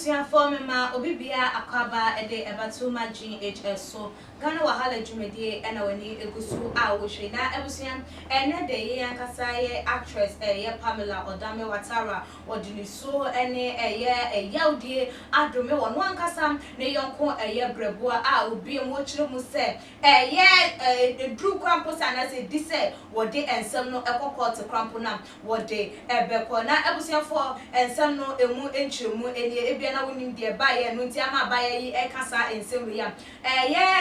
ebusia form ma obibia akwaba ede ebatuma GHS so Ghana wahala jumedie ena wani egusu a wohwe na ebusia ene de ye ankasa ye actress ye Pamela Odame Watara odiniso ene yaudie adome wono ankasa ne yonko ye breboa a obi mu kire mu se dru krampo sana se dise wode ensem no ekokot krampo na wode ebeko na ebusia for ensem no emu enchiremu eni ebia na wonim de baye no nti ama baye yi ekasa ensem ya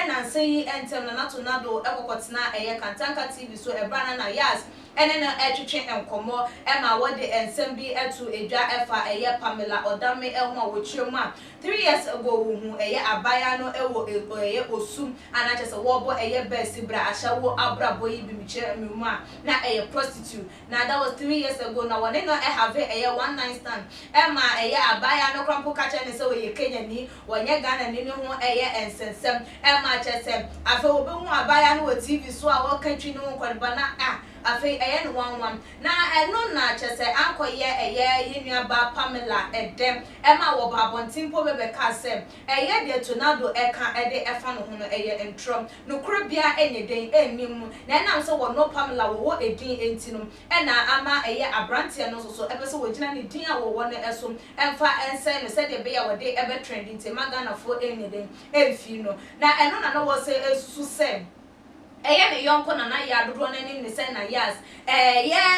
na say entem na natonado ekokotena Kantanka TV so ebrana na yas ene na etwetwe enkomo ema wode ensem bi etu edwa efa Pamela Odame ehun a wochiremu a 3 years ago hu abaya no ewo osum anache se wo bo best bra ashawo abrabo yi bi miche emu a na prostitute na that was 3 years ago na one no have one night stand ema abaya no krampo kache ne se we Kenya ni wonye Ghana ni hu ensensem ema chese afa obehu abaya no TV so a wo kantwi no nkwadba na afi no one na eno na chese ankoye yenua ba Pamela edem ema wo ba bontimpo bebe kase de tornado eka de efa no ho no entrom no krobia enye den enim na enam so wo no Pamela wo edin entino ena ama abrante no so ebese wo gina ne din a wo no eso emfa ense no se de be ya wo de ebe trending te magana fo enye den emfi no na eno na no wo se esusu se ne yonko na ya dodo na nim ne se na yas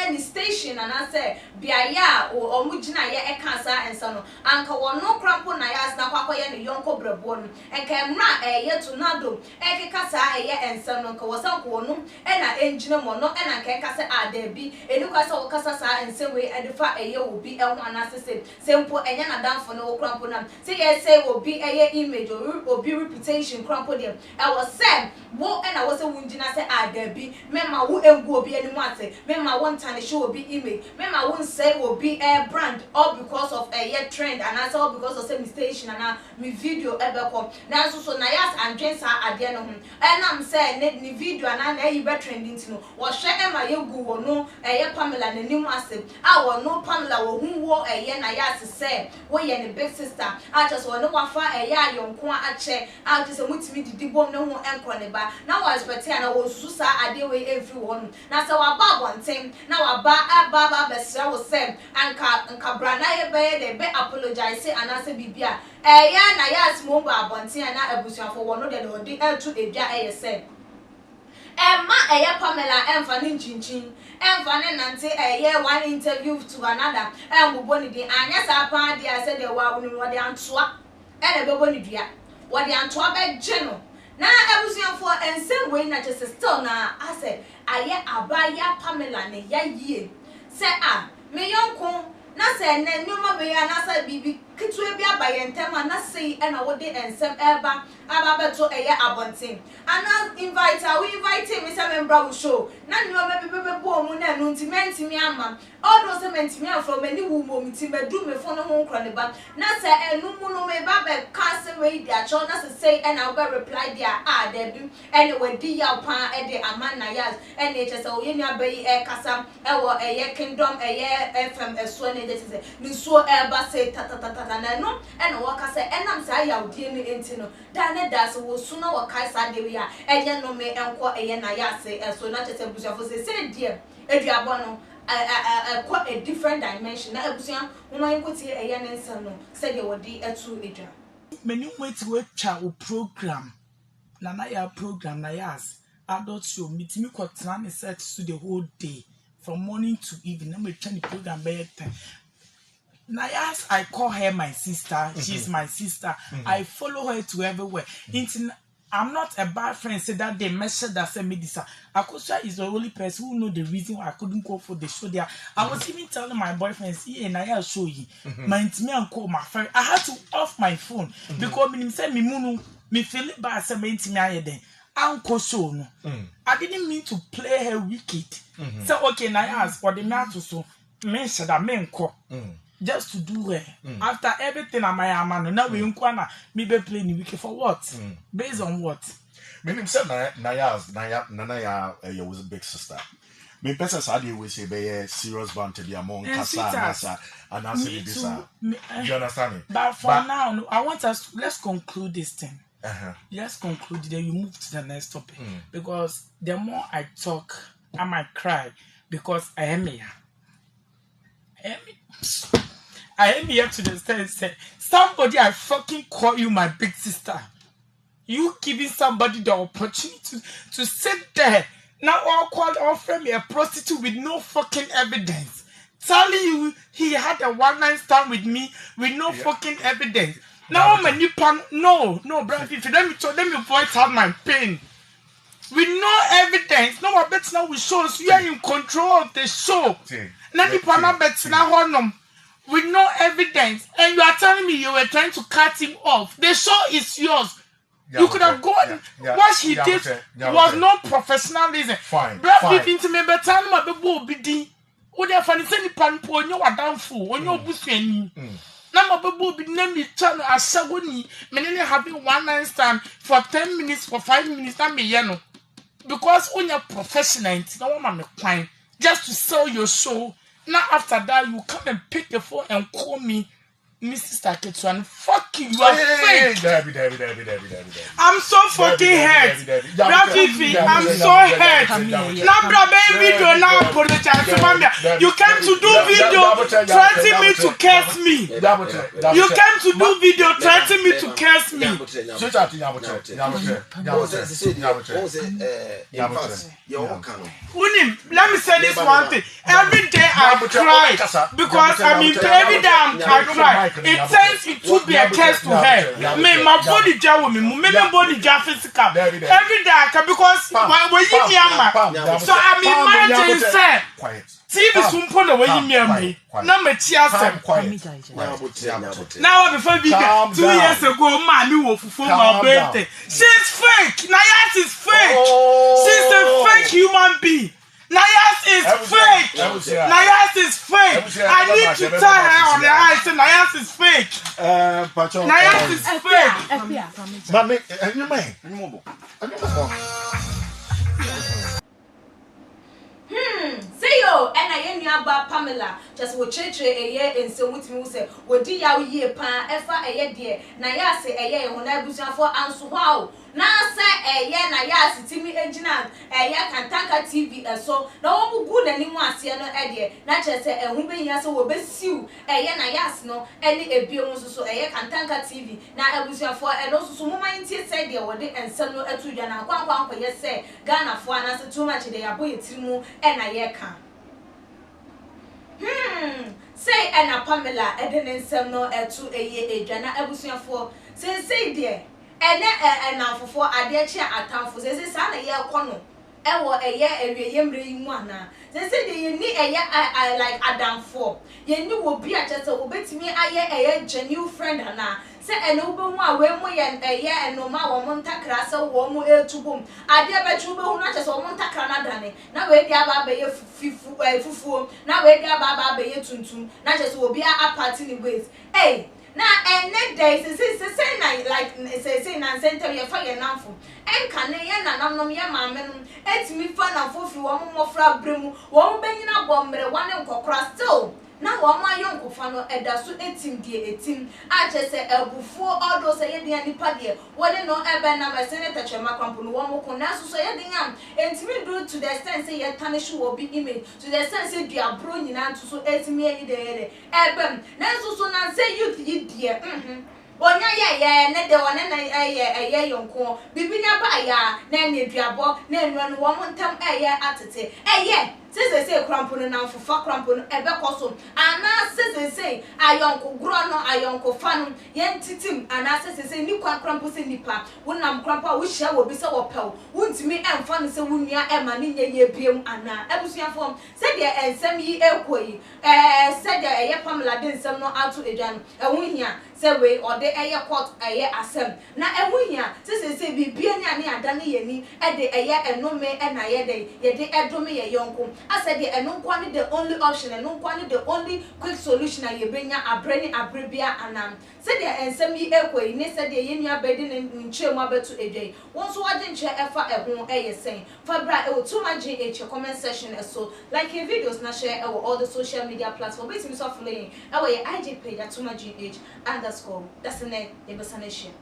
ni station na se biaya omugina ekasa ensa no anka wono krampo na yas na kwakoye ne yonko brebo no enka mra tornado ekekasa ensa no nka wosanko wono na engine mo no na nka ekasa adabi enuka se wokasa sa ensa we edifa obi eho anase se sempo enya na danfo no krampo na se say obi image obi reputation krampo dem was said wo na wo se na say adabi mema wo engu obi animu ate mema wo ntane show obi image mema wo say obi brand all because of trend and also all because of say station and me video ebeko na so na yas andwen sa ade no ho enam say ne video na yi be trending no wo hwe ema yegu wo no Pamela nanimu ase a wo no Pamela wo hu wo na yas say wo ye ne big sister a just wo no wafa ayonko a che a just mutimi didi bom no ho enko ne ba na wo expect na wo susa ade we every one na se wa ba bonten na wa ba besra wo sem anka brana ye be apologize anase bibia na yas mo ba bonten na abusuafo wo no de odi etu edwa se Pamela emfa ni chinchin emfa ne nante one interview to another embo ni di anya sa pa dia se de wa woni wo de antoa bebo ni dua wo de antoa be gye no na ebusuafo ensem we na just still na ase abaya Pamela ne yie se me yonko na se ne nyoma be ya na sa bibi kitu bi abaye ntema na sei na wo de ensem eba beto abonten ana we invite me say member wo show na nyoma be bo mu na no ntimi ama all those mentimi from any wu mo ntimi du me fo no ho nkro ne ba na se enu mu no me ba be cast we dia cho na se say na we reply dia there bi we di ya pa de amana yas che se wo ye nua be kasa wo kingdom FM eso ne de se ni so eba say na no waka say enam say ya odie ni enti no da ne da se wo su no waka sa de wi a no me enko na ya se so na chese busuafo se die eduabo no a different dimension na abusuan wo man ko tie ne nsa no se de wodi etu edwa many wait we twa o program na ya program na yas adult show meet me kwatena me search to the whole day from morning to evening na me twa the program by time. Now, yes, I call her my sister. She's my sister. I follow her to everywhere. I'm not a bad friend. Say that they measured that same medicine. Akosha is the only person who know the reason why I couldn't go for the show there. I was even telling my boyfriend, see, and I'll show you. My intimate and call my friend. I had to off my phone because me say me munu me feel it bad. Say me intimate then. Uncle show no. I didn't mean to play her wicked. So okay, now ask for the man to so mention that men call. Just to do her. After everything I my man, now we unquana me be playing the wiki for what? Based on what? Me said Naya was a big sister. me person sadi we say be serious banter be among kasa and answer this. You understand me? But for now, no, I want us let's conclude this thing. Let's conclude, then you move to the next topic. Because the more I talk, I might cry because I am here. I am here to the stand and say, somebody I fucking call you my big sister. You giving somebody the opportunity to sit there. Now all called offering me a prostitute with no fucking evidence. Telling you he had a one-night stand with me with no fucking evidence. Now I'm a nippon. No, brother. If let me voice out my pain. With no evidence, no one better now we shows you are in control of the show. Now nippon better now honor with no evidence, and you are telling me you were trying to cut him off. The show is yours. You could have gone. What he did was not professionalism. Fine. Brother, into me better my baby be di. O de fani se nippon po onyo wadanfo onyo busuani. Now my baby be name me channel asagoni. Me nene having one night stand for 10 minutes, for 5 minutes. Na me yeno. Because when you're professional, no one me fine just to sell your show. Now after that, you come and pick the phone and call me Mrs. Taketsuan. Fuck you, you are fake. I'm so fucking hurt. Rafifi, I'm so hurt. Now, brother, video now apologize to Mama. You came to do video threatening me to curse me. You came to do video threatening me to curse me. Unim, let me say this one thing. Every day I cry because I mean every day I cry. It turns it to be a curse to her. Me, my body jar with me, my body jar physical. Every day I can because when you hear so I'm imagining say TV sumpo na when you me. Na me chia say. Now before video 2 years ago, mommy wo fufu my birthday. She's fake. Nayas is fake. She's a fake human being. Nayas is fake. Nayas is fake. I need to tell her on the eyes say Nayas is fake. Nayas is fake. But me, you man. See you, and I knew about Pamela. Just what church a year and so with me say, what did you year pan, ever a year dear? Naya say a year when I was for answer wow. Now say a year Naya Timmy Engineer, a year can tank TV and so no one good anyone see no idea. Not just say a woman yes will be sue a year Nayas no any a bill so a year can tank TV. Now I was for and also some woman said there were and some no at 2 Jana, one yes say Ghana for an answer too much they are boy Timu and a year can. Say and a Pamela, and then some no at 2 a year, Jana, I was for say dear, and now for a dear chair at town for say, son a year corner. A year every year, one. They say you need a year I like Adam for. You will be at just a bit me a year genuine friend and now. Say an open one when we and a year and no more Monta Crasa, warm air to boom. I dear bet you not just on Monta Canadani. Now where they are by fufu, now where they are by tuntum, not just will be a party with. Hey! Now and next day say like say na center your fire now for and can na nam ya mamenu et me fa na fofi wo mo fra bremu wo benyina bombre wane nkokra still na wo ma yonko fa no eda so etim die etim a che se ebufu odo se ye dia nipa die wo de no ebe na me senator chema kwampo no wo mo ko na so ye dia entimi do to the extent say ye tarnish wo bi image to the extent say dia bro nyina nto so etimi ye de ebem na so na say youth ye die Onya ye ne de wona na eye yonko bibinya ba ya na ne duabo na enwa no wo montam eye atete eye say crampo no na fofa crampo no ebe koso ana say ayonko gro no ayonko fa no ye ntitim ana say ni kwa crampo se nipa wonam crampo wo hia wo bi se wo pew wontimi emfa no se wonua e ma ne ye biem ana ebusuafo say de ensem yi ekoyi say de eye Pamela de ensem no ato edwan e won hia say we ode eye court eye asem na e won hia say bibia ni ane adane yeni e de eye enome e na ye de edome ye yonko asa de enonko ne the only option enonko ne the only quick solution na ye benya abreni abrebia anam se de ensem yi ekoi ne se de yenu abedi ne nchemu abetu edwei wonso wage nche efa ehun eyesen fabra e too much GH comment section so like your videos na share all the social media platforms wait me so following our IG page at too much GH _ that's the name you better share.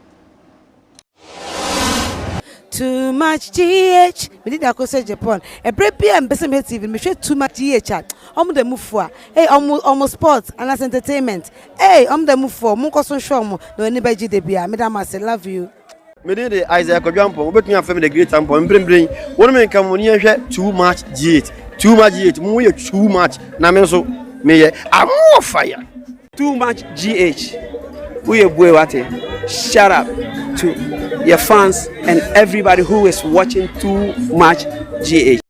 Too much GH. We did that say Japan. A break and Besame TV. Me share too much GH chat. The move for. Hey, almost sports and as entertainment. Hey, the move for. Munko so show mo. No anybody GDBia. Madam, I love you. Me did the Isaac Ojampo. But me family the great tempo. Bring. One man come on here too much GH. Too much GH. More too much. Na me so me I'm more fire. Too much GH. We are boy what? Shout out to your fans and everybody who is watching Too Much GH.